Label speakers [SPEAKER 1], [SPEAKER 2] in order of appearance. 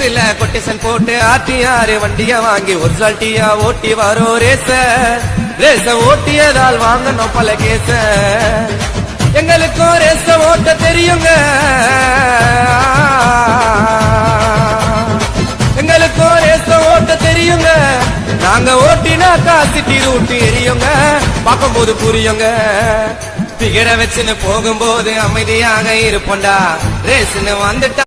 [SPEAKER 1] நெட்ல கொட்டேஷன் போட்டு ஆர்டிஆர் வண்டிய வாங்கி ஒரிஜினல் டீயா ஓட்டி வரோ ரேச ஓட்டியதால் வாங்கணும் பல கேச. எங்களுக்கும் ரேச ஓட்ட தெரியுங்க, எங்களுக்கும் ரேச ஓட்ட தெரியுங்க. நாங்க ஓட்டினா சிட்டி ரூட்டு எரியுங்க, பார்க்கும் போது புரியுங்க. பிகர வச்சுன்னு போகும்போது அமைதியாக இருப்போண்டா, ரேஸ்ன்னு வந்துட்டா